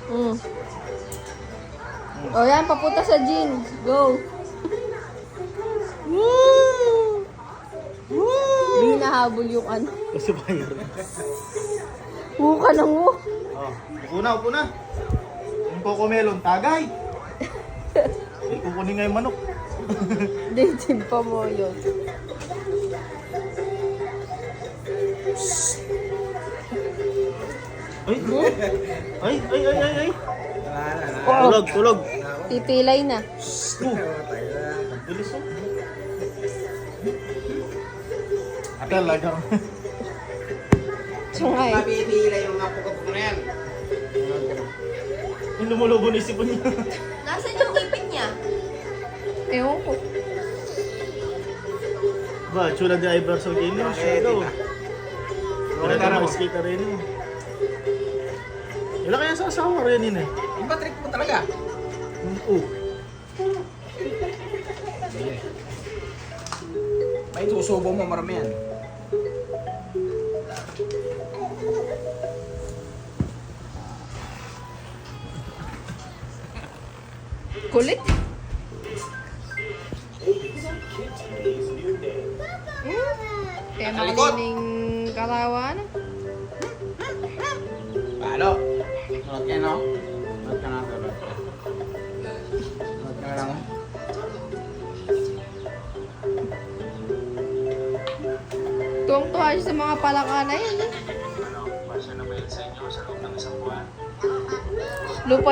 Mm. O yan, papunta sa gym. Go. Woo! Woo! Hindi nahabol yung ano. Kasi bayar. Woo ka ng woo. Oh, upo na. Yung cocomelon, tagay. Eh, kukunin nga yung manok. Dating pa mo yun. Ay, ay, ay, ay, ay, ay. Oh, Tulog. pipilay na. Ang bilis oh. Talagang. Sungay. Mapipila yung mga pukot na yan. Yung lumulubo na isipon niya. Nasaan yung ipin niya? Ewan ko. Ba, chula de Iverson game yun. Shadow. Wala ka na skate rin yun. Wala kaya sa asawa rin yun eh. Yung ba trick mo talaga? Oh. May susubo mo marami yan. Kulit. Kaya makalining karawan. Paano? Nod ka no? Nod ka na. Nod ka na lang. Tuwang-tuwa siya sa mga palaka na yan. Lupa